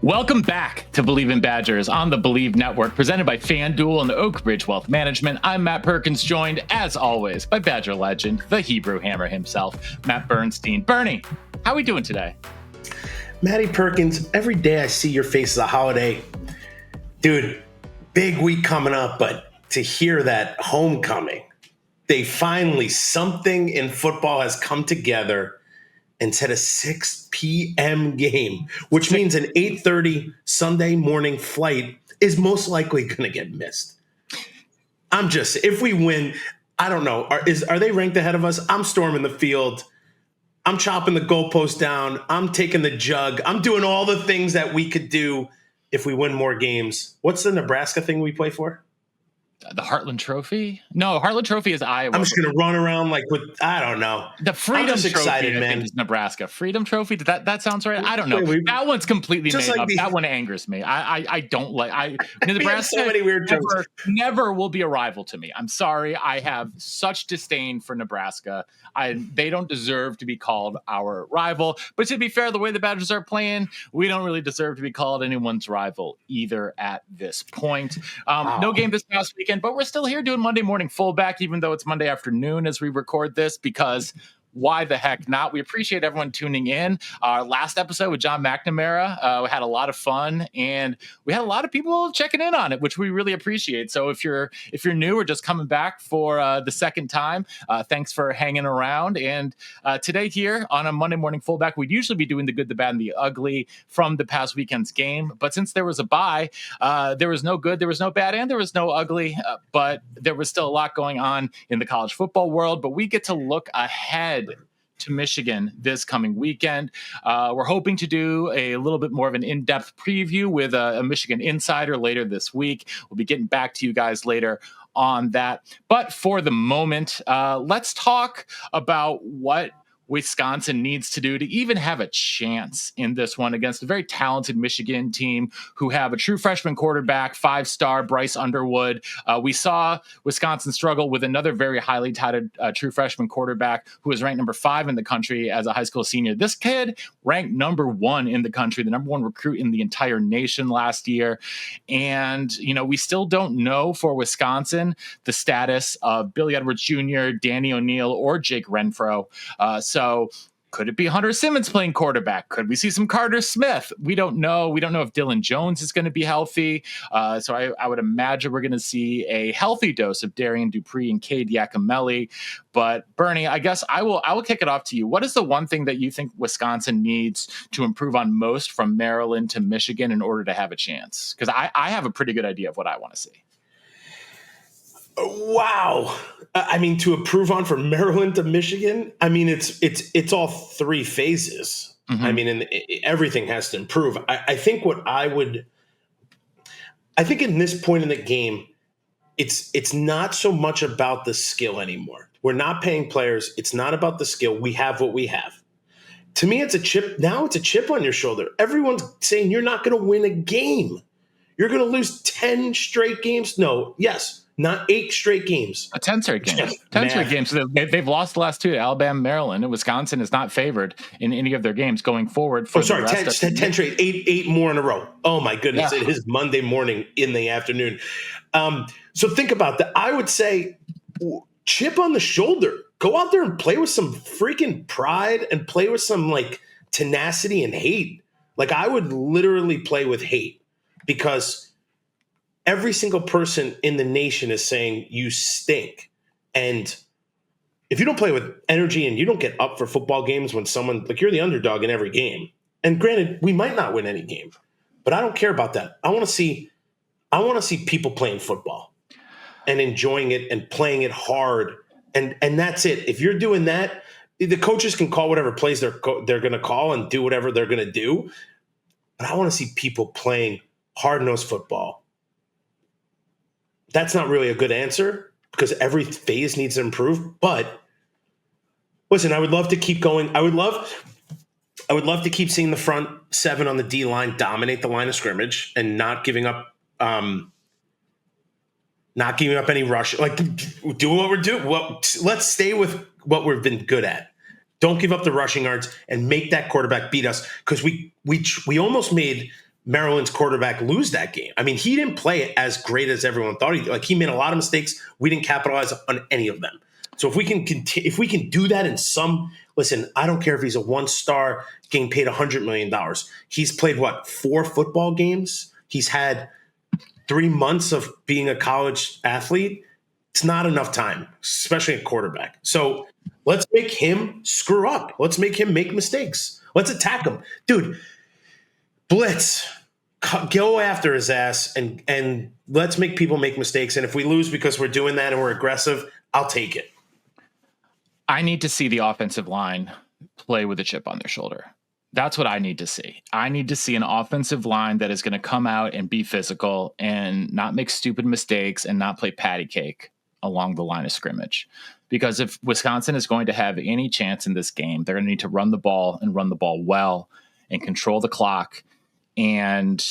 Welcome back to Believe in Badgers on the Believe Network, presented by FanDuel and Oak Ridge Wealth Management. I'm Matt Perkins, joined, as always, by Badger legend, the Hebrew Hammer himself, Matt Bernstein. Bernie, how are we doing today? Matty Perkins, every day I see your face as a holiday. Dude, big week coming up, but to hear that homecoming, something in football has come together and set a 6 p.m. game, which means an 8:30 Sunday morning flight is most likely going to get missed. If we win, I don't know. Are they ranked ahead of us? I'm storming the field. I'm chopping the goalpost down. I'm taking the jug. I'm doing all the things that we could do if we win more games. What's the Nebraska thing we play for? The Heartland Trophy? No, Heartland Trophy is Iowa. I'm just going to run around I don't know. The Freedom Trophy, excited, man. I think, is Nebraska. Freedom Trophy? That sounds right? I don't know. That one's completely made up. That one angers me. I don't like. Nebraska so many weird never will be a rival to me. I'm sorry. I have such disdain for Nebraska. They don't deserve to be called our rival. But to be fair, the way the Badgers are playing, we don't really deserve to be called anyone's rival either at this point. No game this past weekend, but we're still here doing Monday morning fullback, even though it's Monday afternoon as we record this, because why the heck not? We appreciate everyone tuning in. Our last episode with John McNamara, we had a lot of fun, and we had a lot of people checking in on it, which we really appreciate. So if you're new or just coming back for the second time, thanks for hanging around. And today here on a Monday morning fullback, we'd usually be doing the good, the bad, and the ugly from the past weekend's game. But since there was a bye, there was no good, there was no bad, and there was no ugly. But there was still a lot going on in the college football world. But we get to look ahead to Michigan this coming weekend. We're hoping to do a little bit more of an in-depth preview with a Michigan insider later this week. We'll be getting back to you guys later on that. But for the moment, let's talk about what Wisconsin needs to do to even have a chance in this one against a very talented Michigan team who have a true freshman quarterback, 5-star Bryce Underwood. We saw Wisconsin struggle with another very highly touted true freshman quarterback who was ranked number 5 in the country as a high school senior. This kid ranked number 1 in the country, the number 1 recruit in the entire nation last year. And, we still don't know for Wisconsin the status of Billy Edwards Jr., Danny O'Neill, or Jake Renfro. So could it be Hunter Simmons playing quarterback? Could we see some Carter Smith? We don't know. We don't know if Dylan Jones is going to be healthy. So I would imagine we're going to see a healthy dose of Darian Dupree and Cade Yakimelli. But Bernie, I guess I will kick it off to you. What is the one thing that you think Wisconsin needs to improve on most from Maryland to Michigan in order to have a chance? Because I have a pretty good idea of what I want to see. Wow. To improve on from Maryland to Michigan, it's all 3 phases. Mm-hmm. And everything has to improve. I think in this point in the game, it's not so much about the skill anymore. We're not paying players. It's not about the skill. We have what we have. To me, it's a chip. Now it's a chip on your shoulder. Everyone's saying you're not going to win a game. You're going to lose 10 straight games. No, yes. Not 8 straight games. 10 straight games. 10 straight games. So they've lost the last 2 to Alabama, Maryland, and Wisconsin is not favored in any of their games going forward. 10 straight. 8 more in a row. Oh, my goodness. Yeah. It is Monday morning in the afternoon. So think about that. I would say chip on the shoulder. Go out there and play with some freaking pride and play with some, tenacity and hate. I would literally play with hate because – every single person in the nation is saying you stink. And if you don't play with energy and you don't get up for football games when someone you're the underdog in every game. And granted, we might not win any game, but I don't care about that. I want to see people playing football and enjoying it and playing it hard. And that's it. If you're doing that, the coaches can call whatever plays they're going to call and do whatever they're going to do. But I want to see people playing hard-nosed football. That's not really a good answer because every phase needs to improve. But listen, I would love to keep going. I would love to keep seeing the front 7 on the D line dominate the line of scrimmage and not giving up any rush. Do what we're doing. Let's stay with what we've been good at. Don't give up the rushing yards and make that quarterback beat us because we almost made Maryland's quarterback lose that game. I mean, he didn't play as great as everyone thought he did. Like, he made a lot of mistakes. We didn't capitalize on any of them. So if we can do that in some, listen, I don't care if he's a 1-star getting paid $100 million. He's played 4 football games. He's had 3 months of being a college athlete. It's not enough time, especially a quarterback. So let's make him screw up. Let's make him make mistakes. Let's attack him. Dude, blitz, go after his ass, and let's make people make mistakes. And if we lose because we're doing that and we're aggressive, I'll take it. I need to see the offensive line play with a chip on their shoulder. That's what I need to see. I need to see an offensive line that is going to come out and be physical and not make stupid mistakes and not play patty cake along the line of scrimmage. Because if Wisconsin is going to have any chance in this game, they're going to need to run the ball and run the ball well and control the clock. And,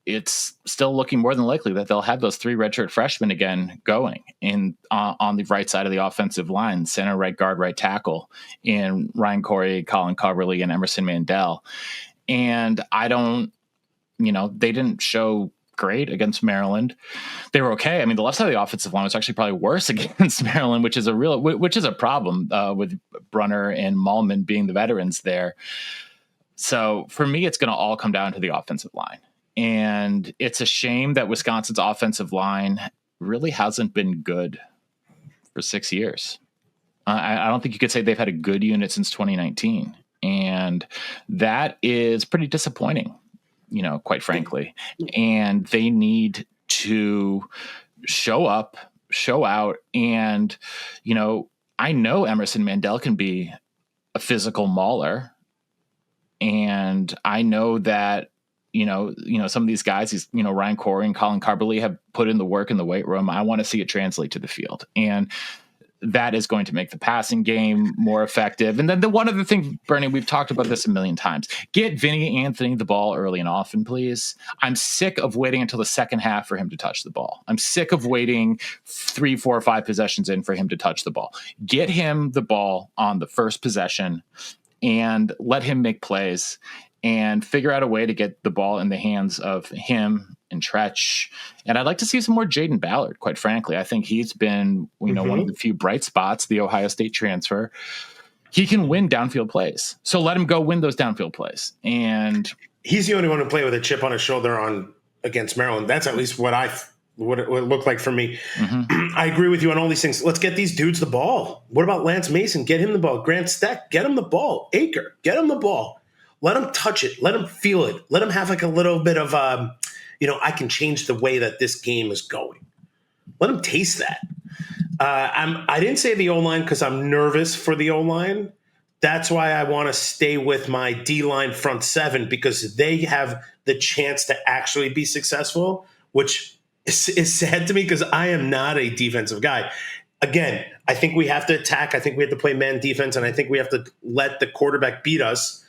it's still looking more than likely that they'll have those 3 redshirt freshmen again going on the right side of the offensive line, center, right guard, right tackle, in Ryan Corey, Colin Coverly, and Emerson Mandel. And they didn't show great against Maryland. They were okay. I mean, the left side of the offensive line was actually probably worse against Maryland, which is a problem with Brunner and Malman being the veterans there. So for me, it's going to all come down to the offensive line. And it's a shame that Wisconsin's offensive line really hasn't been good for 6 years. I don't think you could say they've had a good unit since 2019. And that is pretty disappointing, quite frankly. And they need to show up, show out. And, I know Emerson Mandel can be a physical mauler. And I know that, some of these guys, Ryan Corey and Colin Carberly have put in the work in the weight room. I want to see it translate to the field. And that is going to make the passing game more effective. And then the one other thing, Bernie, we've talked about this a million times. Get Vinny Anthony the ball early and often, please. I'm sick of waiting until the second half for him to touch the ball. I'm sick of waiting 3, 4, or 5 possessions in for him to touch the ball. Get him the ball on the first possession and let him make plays and figure out a way to get the ball in the hands of him and Tretch. And I'd like to see some more Jaden Ballard, quite frankly. I think he's been, one of the few bright spots, the Ohio State transfer. He can win downfield plays. So let him go win those downfield plays. And he's the only one who played with a chip on his shoulder against Maryland. That's at least what it looked like for me. I agree with you on all these things. Let's get these dudes the ball. What about Lance Mason? Get him the ball. Grant Steck, get him the ball. Aker, get him the ball. Let him touch it. Let him feel it. Let him have a little bit of, I can change the way that this game is going. Let him taste that. I didn't say the O-line because I'm nervous for the O-line. That's why I want to stay with my D-line front 7 because they have the chance to actually be successful, which is sad to me because I am not a defensive guy. Again, I think we have to attack. I think we have to play man defense, and I think we have to let the quarterback beat us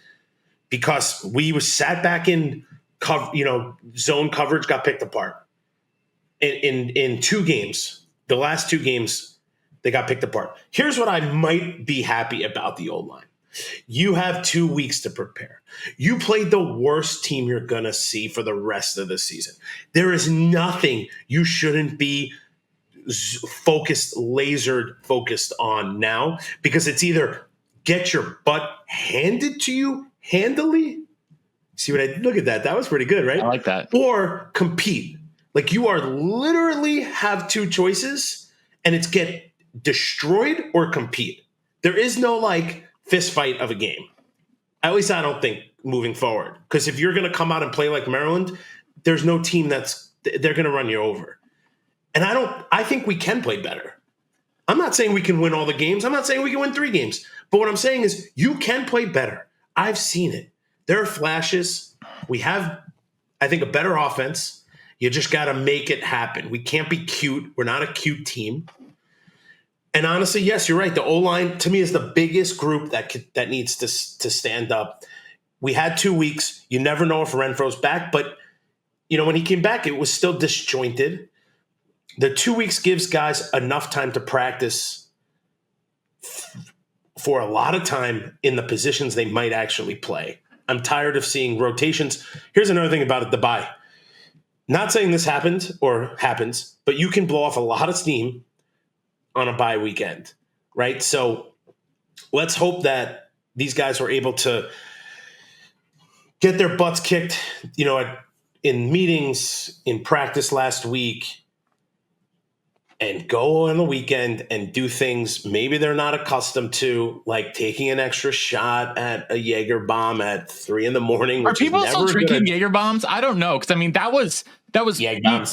because we sat back in zone coverage, got picked apart. In 2 games, the last 2 games, they got picked apart. Here's what I might be happy about the O-line. You have 2 weeks to prepare. You played the worst team you're going to see for the rest of the season. There is nothing you shouldn't be laser focused on now because it's either get your butt handed to you handily. See what I look at that? That was pretty good, right? I like that. Or compete. Like you are literally have 2 choices and it's get destroyed or compete. There is no fist fight of a game. At least I don't think moving forward. Because if you're going to come out and play like Maryland, there's no team they're going to run you over. And I think we can play better. I'm not saying we can win all the games. I'm not saying we can win 3 games. But what I'm saying is you can play better. I've seen it. There are flashes. We have, I think, a better offense. You just got to make it happen. We can't be cute. We're not a cute team. And honestly, yes, you're right. The O-line, to me, is the biggest group that needs to stand up. We had 2 weeks. You never know if Renfro's back. But, when he came back, it was still disjointed. The 2 weeks gives guys enough time to practice for a lot of time in the positions they might actually play. I'm tired of seeing rotations. Here's another thing about it, the bye. Not saying this happened or happens, but you can blow off a lot of steam on a bye weekend, right? So let's hope that these guys were able to get their butts kicked, in meetings, in practice last week, and go on the weekend and do things maybe they're not accustomed to, like taking an extra shot at a Jaeger bomb at 3 a.m. Are people still drinking Jaeger bombs? I don't know, because I mean that was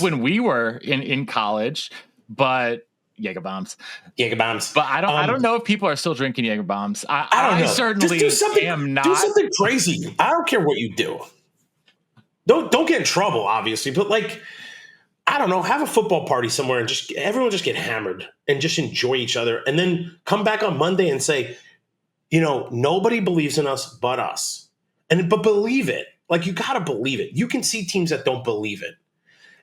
when we were in college, but Jaeger bombs. But I don't know if people are still drinking Jaeger bombs. I don't know. Certainly am not. Do something crazy. I don't care what you do. Don't get in trouble, obviously, but I don't know, have a football party somewhere and everyone just get hammered and just enjoy each other, and then come back on Monday and say, nobody believes in us but us. But believe it. You got to believe it. You can see teams that don't believe it.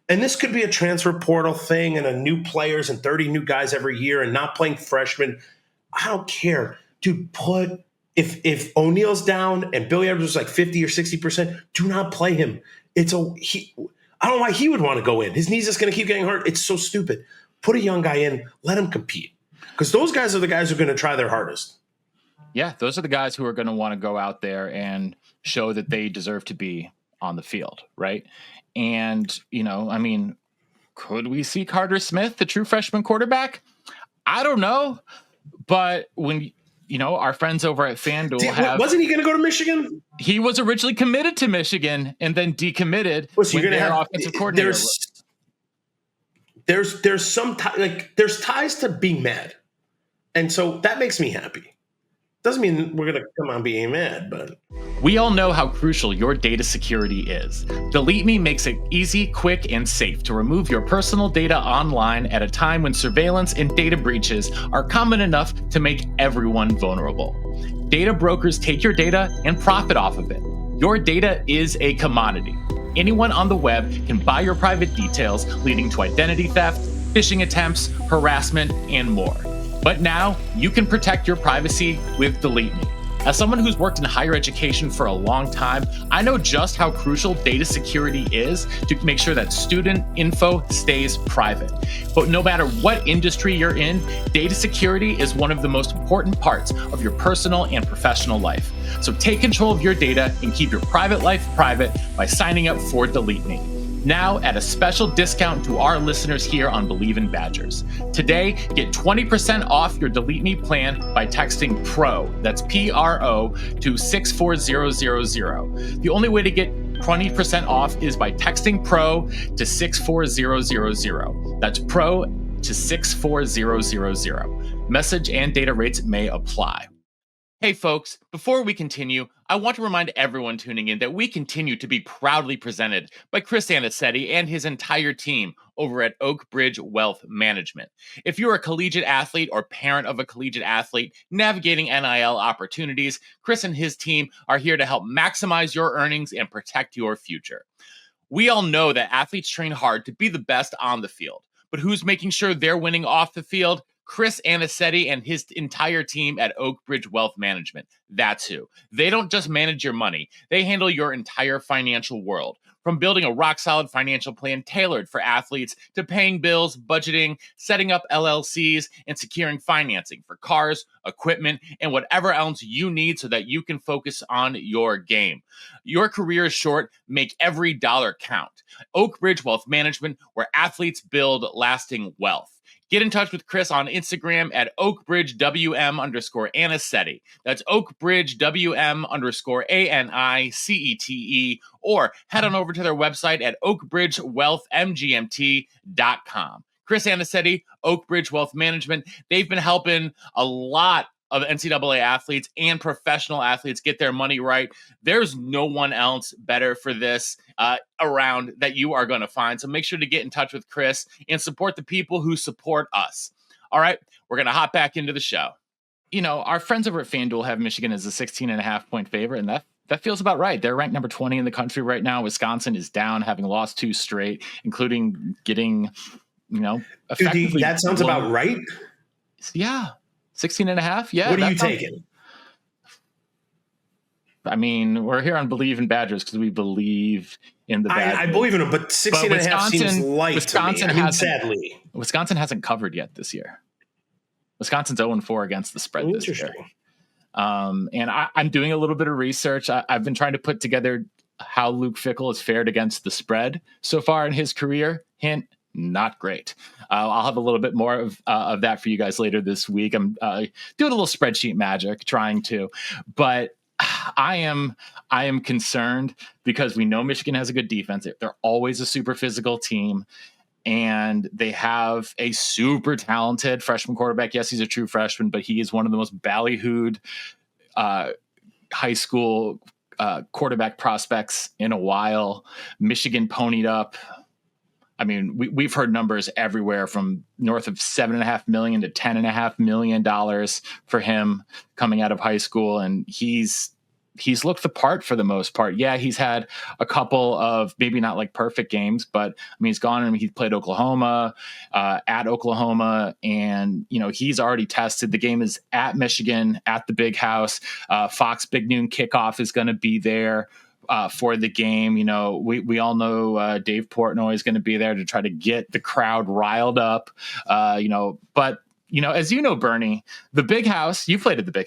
And this could be a transfer portal thing and a new players and 30 new guys every year and not playing freshmen. I don't care. Dude, if O'Neal's down and Billy Evans was 50 or 60%, do not play him. I don't know why he would want to go in. His knee's just going to keep getting hurt. It's so stupid. Put a young guy in. Let him compete. Because those guys are the guys who are going to try their hardest. Yeah, those are the guys who are going to want to go out there and show that they deserve to be on the field, right? And, could we see Carter Smith, the true freshman quarterback? I don't know. But when our friends over at FanDuel wasn't he going to go to Michigan? He was originally committed to Michigan and then decommitted when their offensive coordinator. There's some there's ties to being mad, and so that makes me happy. Doesn't mean we're going to come on being mad, but we all know how crucial your data security is. Delete Me makes it easy, quick, and safe to remove your personal data online at a time when surveillance and data breaches are common enough to make everyone vulnerable. Data brokers take your data and profit off of it. Your data is a commodity. Anyone on the web can buy your private details, leading to identity theft, phishing attempts, harassment, and more. But now you can protect your privacy with Delete Me. As someone who's worked in higher education for a long time, I know just how crucial data security is to make sure that student info stays private. But no matter what industry you're in, data security is one of the most important parts of your personal and professional life. So take control of your data and keep your private life private by signing up for Delete Me. Now at a special discount to our listeners here on Believe in Badgers. Today, get 20% off your Delete Me plan by texting PRO, that's PRO, to 64000. The only way to get 20% off is by texting PRO to 64000. That's PRO to 64000. Message and data rates may apply. Hey folks, before we continue, I want to remind everyone tuning in that we continue to be proudly presented by Chris Anicetti and his entire team over at Oak Bridge Wealth Management. If you're a collegiate athlete or parent of a collegiate athlete navigating NIL opportunities, Chris and his team are here to help maximize your earnings and protect your future. We all know that athletes train hard to be the best on the field, but who's making sure they're winning off the field? Chris Anicetti and his entire team at Oak Bridge Wealth Management. That's who. They don't just manage your money. They handle your entire financial world. From building a rock-solid financial plan tailored for athletes to paying bills, budgeting, setting up LLCs, and securing financing for cars, equipment, and whatever else you need so that you can focus on your game. Your career is short. Make every dollar count. Oak Bridge Wealth Management, where athletes build lasting wealth. Get in touch with Chris on Instagram at oakbridgewm_Anicetti. That's oakbridgewm_ANICETE, or head on over to their website at oakbridgewealthmgmt.com. Chris Anicetti, Oak Bridge Wealth Management, they've been helping a lot of NCAA athletes and professional athletes get their money right. There's no one else better for this around that you are going to find. So make sure to get in touch with Chris and support the people who support us. All right, we're going to hop back into the show. Our friends over at FanDuel have Michigan as a 16.5-point favorite, and that feels about right. They're ranked number 20 in the country right now. Wisconsin is down, having lost 2 straight, including getting, effectively. That sounds about right. Yeah. 16.5. Yeah. What are you taking? I mean, we're here on Believe in Badgers because we believe in the Badgers. I believe in them, but 16 and a half seems light to me. I mean, sadly. Wisconsin hasn't covered yet this year. Wisconsin's 0-4 against the spread this year. And I'm doing a little bit of research. I've been trying to put together how Luke Fickell has fared against the spread so far in his career. Hint, not great. I'll have a little bit more of that for you guys later this week. I'm doing a little spreadsheet magic, trying to, but I am concerned because we know Michigan has a good defense. They're always a super physical team, and they have a super talented freshman quarterback. Yes, he's a true freshman, but he is one of the most ballyhooed high school quarterback prospects in a while. Michigan ponied up. I mean, we've heard numbers everywhere from north of $7.5 million to $10.5 million for him coming out of high school. And he's looked the part for the most part. Yeah, he's had a couple of maybe not like perfect games, but I mean, he's gone and he's played Oklahoma, at Oklahoma. And, you know, he's already tested. The game is at Michigan, at the Big House. Fox Big Noon kickoff is going to be there for the game. You know, we all know Dave Portnoy is going to be there to try to get the crowd riled up, but you know, as you know, Bernie, the Big House, you played at the Big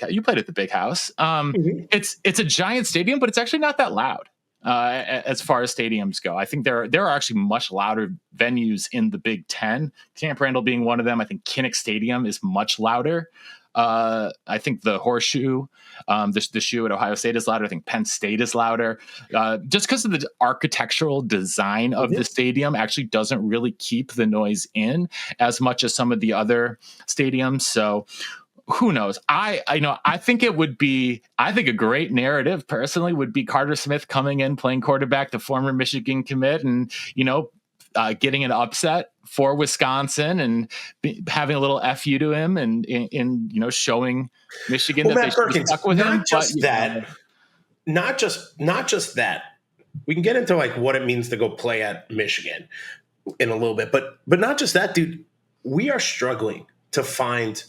House. It's a giant stadium, but it's actually not that loud as far as stadiums go. I think there are actually much louder venues in the Big Ten, Camp Randall being one of them. I think Kinnick Stadium is much louder. I think the Horseshoe, the shoe at Ohio State is louder. I think Penn State is louder. Just because of the architectural design of the stadium actually doesn't really keep the noise in as much as some of the other stadiums. So who knows? I think a great narrative personally would be Carter Smith coming in, playing quarterback, the former Michigan commit, and, you know, getting an upset for Wisconsin and having a little FU to him and you know, showing Michigan that they should be stuck with him. Not just that. We can get into like what it means to go play at Michigan in a little bit, but not just that, dude. We are struggling to find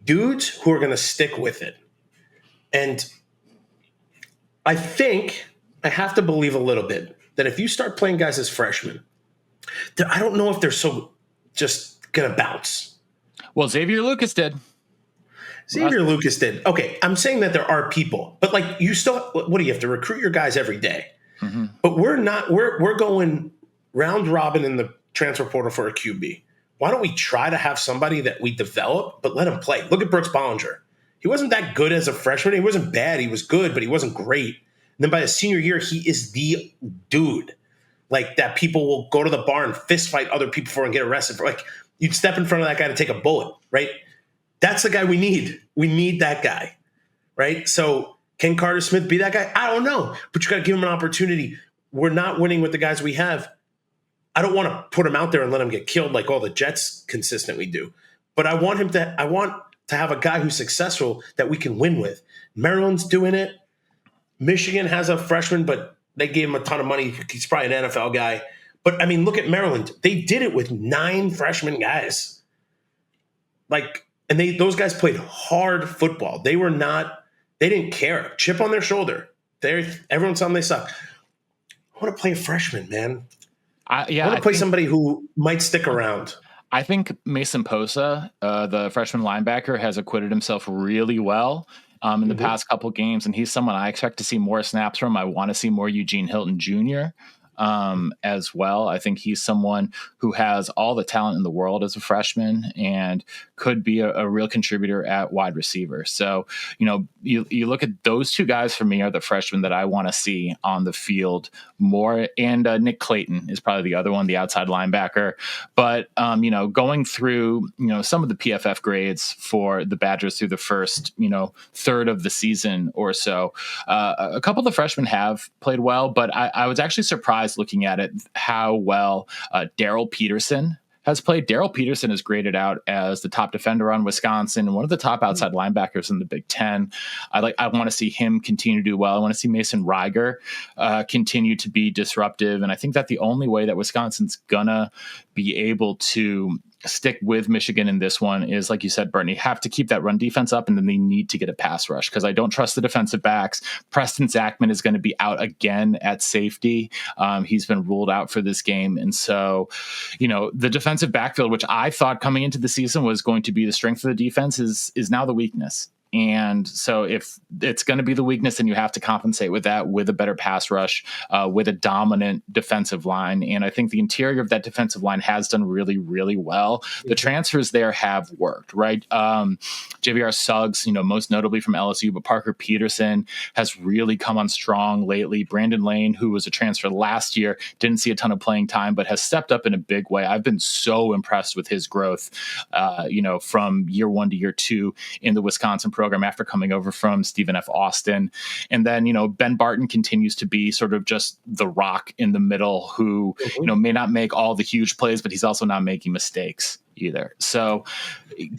dudes who are going to stick with it. And I think I have to believe a little bit that if you start playing guys as freshmen, I don't know if they're so just going to bounce. Well, Xavier Lucas did. Okay, I'm saying that there are people, but like you still, what do you have to recruit your guys every day? Mm-hmm. But we're going round robin in the transfer portal for a QB. Why don't we try to have somebody that we develop, but let him play? Look at Brooks Bollinger. He wasn't that good as a freshman. He wasn't bad. He was good, but he wasn't great. And then by his senior year, he is the dude. Like that people will go to the bar and fist fight other people for and get arrested for. Like you'd step in front of that guy to take a bullet, right? That's the guy we need. We need that guy, right? So can Carter Smith be that guy? I don't know, but you got to give him an opportunity. We're not winning with the guys we have. I don't want to put him out there and let him get killed like all the Jets consistently do. But I want to have a guy who's successful that we can win with. Maryland's doing it. Michigan has a freshman, but they gave him a ton of money. He's probably an NFL guy. But, I mean, look at Maryland. They did it with 9 freshman guys. And those guys played hard football. They didn't care. Chip on their shoulder. Everyone's telling them they suck. I want to play a freshman, man. I want to play somebody who might stick around. I think Mason Posa, the freshman linebacker, has acquitted himself really well in the past couple games, and he's someone I expect to see more snaps from. I want to see more Eugene Hilton Jr. As well. I think he's someone who has all the talent in the world as a freshman and could be a real contributor at wide receiver. So, you know, you look at those two guys for me are the freshmen that I want to see on the field more. And Nick Clayton is probably the other one, the outside linebacker. But, you know, going through, you know, some of the PFF grades for the Badgers through the first, you know, third of the season or so, a couple of the freshmen have played well, but I was actually surprised looking at it how well Darrell Peterson has played. Darrell Peterson is graded out as the top defender on Wisconsin and one of the top outside linebackers in the Big Ten. I want to see him continue to do well. I want to see Mason Reiger continue to be disruptive. And I think that the only way that Wisconsin's gonna be able to stick with Michigan in this one is, like you said, Bernie, have to keep that run defense up, and then they need to get a pass rush, because I don't trust the defensive backs. Preston Zachman is going to be out again at safety. He's been ruled out for this game. And so, the defensive backfield, which I thought coming into the season was going to be the strength of the defense, is now the weakness. And so if it's going to be the weakness, then you have to compensate with that, with a better pass rush, with a dominant defensive line. And I think the interior of that defensive line has done really, really well. The transfers there have worked, right? JVR Suggs, most notably from LSU, but Parker Peterson has really come on strong lately. Brandon Lane, who was a transfer last year, didn't see a ton of playing time, but has stepped up in a big way. I've been so impressed with his growth, from year 1 to year 2 in the Wisconsin program after coming over from Stephen F. Austin. And then, Ben Barton continues to be sort of just the rock in the middle who, may not make all the huge plays, but he's also not making mistakes either. So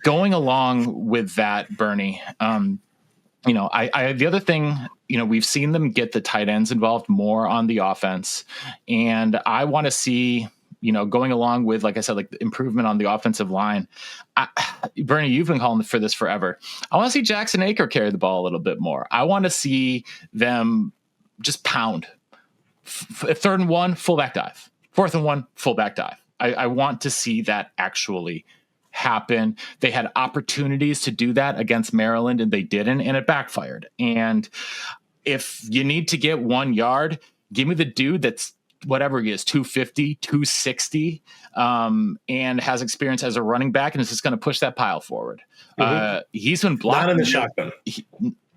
going along with that, Bernie, the other thing, we've seen them get the tight ends involved more on the offense. And I want to see, going along with, like I said, like the improvement on the offensive line. Bernie, you've been calling for this forever. I want to see Jackson Aker carry the ball a little bit more. I want to see them just pound. 3rd and 1, fullback dive. 4th and 1, fullback dive. I want to see that actually happen. They had opportunities to do that against Maryland, and they didn't, and it backfired. And if you need to get 1 yard, give me the dude that's whatever he is, 250, 260, and has experience as a running back, and is just going to push that pile forward. He's been blocked. Not in the shotgun.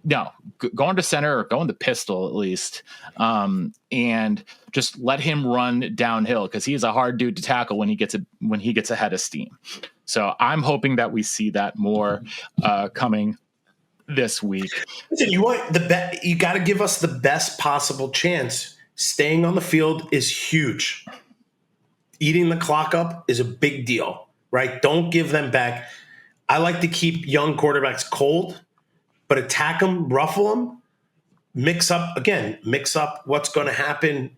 No, going to center or going to pistol at least, and just let him run downhill, because he is a hard dude to tackle when he gets ahead of steam. So I'm hoping that we see that more coming this week. Listen, you got to give us the best possible chance. Staying on the field is huge. Eating the clock up is a big deal, right? Don't give them back. I like to keep young quarterbacks cold, but attack them, ruffle them, mix up what's going to happen.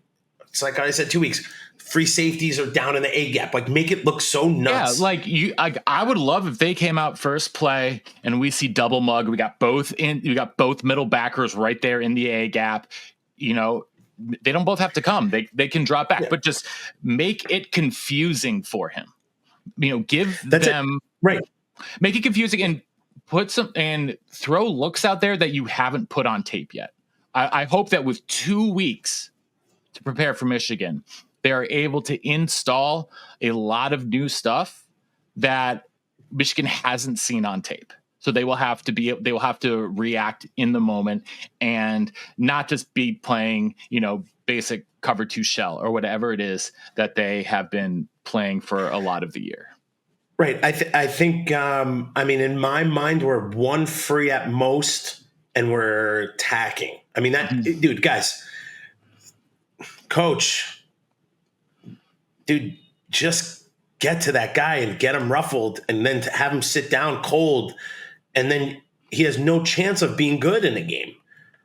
It's like I said 2 weeks. Free safeties are down in the A gap. Like, make it look so nuts. Yeah, I would love if they came out first play and we see double mug. We got both middle backers right there in the A gap. They don't both have to come. They can drop back, but just make it confusing for him. Give them right. Make it confusing and throw looks out there that you haven't put on tape yet. I hope that with 2 weeks to prepare for Michigan, they are able to install a lot of new stuff that Michigan hasn't seen on tape. So they will have to react in the moment and not just be playing, basic cover 2 shell or whatever it is that they have been playing for a lot of the year. Right. I think, in my mind, we're 1 free at most and we're attacking. Dude, guys, coach, dude, just get to that guy and get him ruffled, and then to have him sit down cold. And then he has no chance of being good in a game.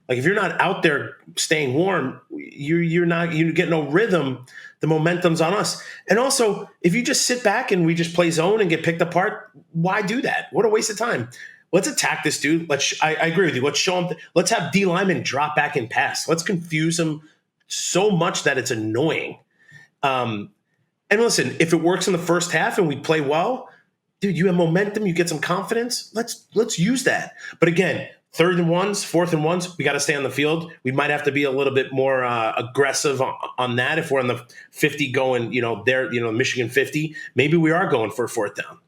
Like, if you're not out there staying warm, you get no rhythm. The momentum's on us. And also, if you just sit back and we just play zone and get picked apart, why do that? What a waste of time. Let's attack this dude. I agree with you. Let's show him. Let's have D linemen drop back and pass. Let's confuse him so much that it's annoying. And listen, if it works in the first half and we play well, dude, you have momentum, you get some confidence. Let's use that. But again, 3rd and 1s, 4th and 1s, we got to stay on the field. We might have to be a little bit more aggressive on that. If we're on the 50 going, Michigan 50, maybe we are going for a 4th down.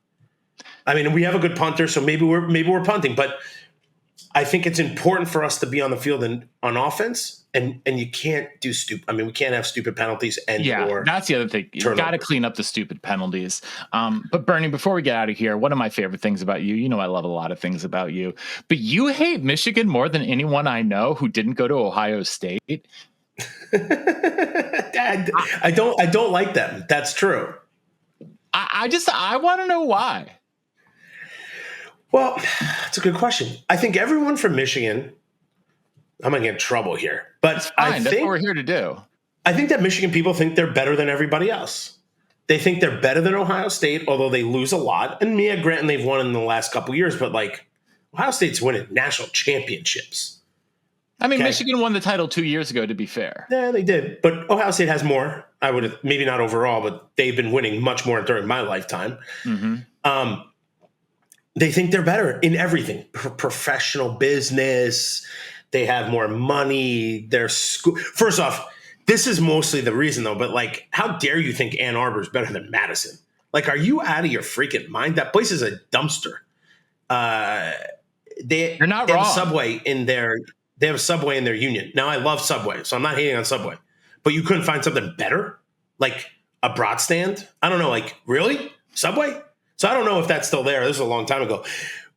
We have a good punter, so maybe we're punting. But I think it's important for us to be on the field and on offense. And you can't do stupid. We can't have stupid penalties. That's the other thing. You got to clean up the stupid penalties. But Bernie, before we get out of here, one of my favorite things about you, I love a lot of things about you, but you hate Michigan more than anyone I know who didn't go to Ohio State. Dad, I don't like them. That's true. I want to know why. Well, that's a good question. I think everyone from Michigan, I'm going to get in trouble here, but that's what we're here to do. I think that Michigan people think they're better than everybody else. They think they're better than Ohio State, although they lose a lot. And Mia Granton, they've won in the last couple of years, but like Ohio State's winning national championships. I mean, Michigan won the title 2 years ago, to be fair. Yeah, they did. But Ohio State has more. I would have, maybe not overall, but they've been winning much more during my lifetime. Mm-hmm. They think they're better in everything. Professional business. They have more money. Their school. First off, this is mostly the reason, though. But like, how dare you think Ann Arbor is better than Madison? Like, are you out of your freaking mind? That place is a dumpster. You're not wrong. Have a Subway in their. They have a Subway in their union. Now, I love Subway, so I'm not hating on Subway. But you couldn't find something better? Like a brat stand? I don't know. Like, really? Subway? So I don't know if that's still there. This is a long time ago.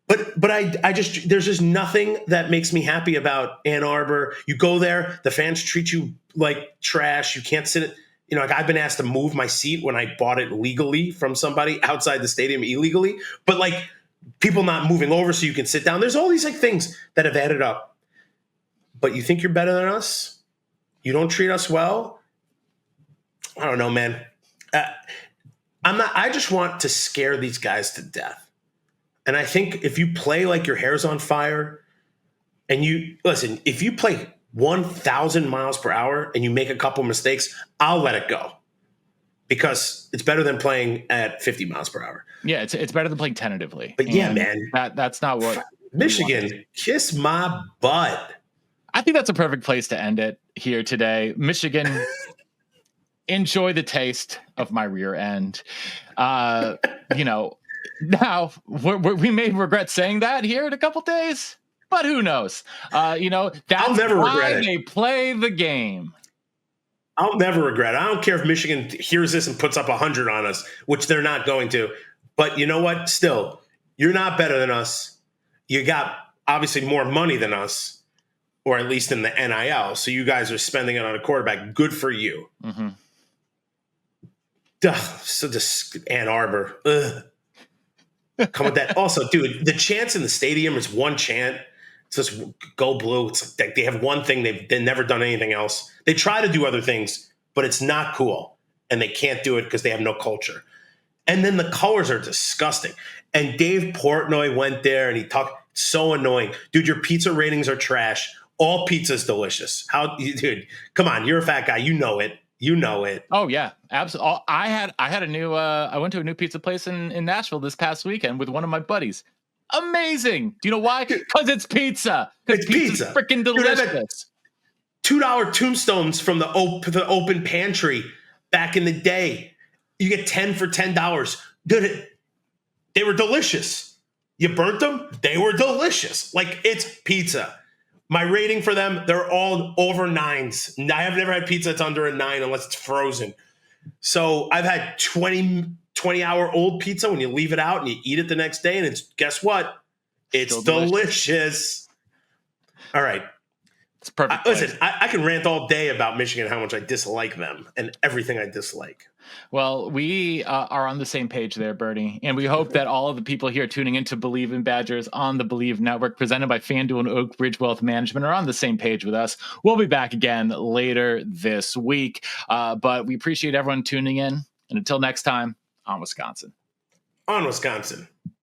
But I just, there's just nothing that makes me happy about Ann Arbor. You go there, the fans treat you like trash. You can't sit like I've been asked to move my seat when I bought it legally from somebody outside the stadium illegally. But like people not moving over so you can sit down. There's all these like things that have added up. But you think you're better than us? You don't treat us well? I don't know, man. I just want to scare these guys to death. And I think if you play like your hair's on fire and if you play 1,000 miles per hour and you make a couple mistakes, I'll let it go because it's better than playing at 50 miles per hour. Yeah, it's better than playing tentatively. But yeah, man, that's not what Michigan, kiss my butt. I think that's a perfect place to end it here today. Michigan, enjoy the taste of my rear end. Now we may regret saying that here in a couple days, but who knows? That's I'll never regret it. They play the game. I'll never regret it. I don't care if Michigan hears this and puts up 100 on us, which they're not going to. But you know what? Still, you're not better than us. You got obviously more money than us. Or at least in the NIL. So you guys are spending it on a quarterback. Good for you. Mm-hmm. So this Ann Arbor. Come with that. Also, dude, the chants in the stadium is one chant. It's just go blue. It's like they have one thing. They've never done anything else. They try to do other things, but it's not cool. And they can't do it because they have no culture. And then the colors are disgusting. And Dave Portnoy went there and he talked. So annoying. Dude, your pizza ratings are trash. All pizza's delicious. Dude, come on. You're a fat guy. You know it. Oh yeah, absolutely. I had a new, I went to a new pizza place in Nashville this past weekend with one of my buddies. Amazing. Do you know why? Because it's pizza. It's pizza. Freaking delicious. $2 tombstones from the open pantry back in the day. You get 10 for $10. Dude, they were delicious. You burnt them. They were delicious. Like it's pizza. My rating for them, they're all over 9s. I have never had pizza that's under a 9 unless it's frozen. So I've had 20-hour-old pizza when you leave it out and you eat it the next day, and it's guess what? It's delicious. All right. It's perfect. Listen, I can rant all day about Michigan, how much I dislike them and everything I dislike. Well, we are on the same page there, Bernie, and we hope that all of the people here tuning in to Believe in Badgers on the Believe Network, presented by FanDuel and Oak Ridge Wealth Management, are on the same page with us. We'll be back again later this week, but we appreciate everyone tuning in, and until next time, on Wisconsin. On Wisconsin.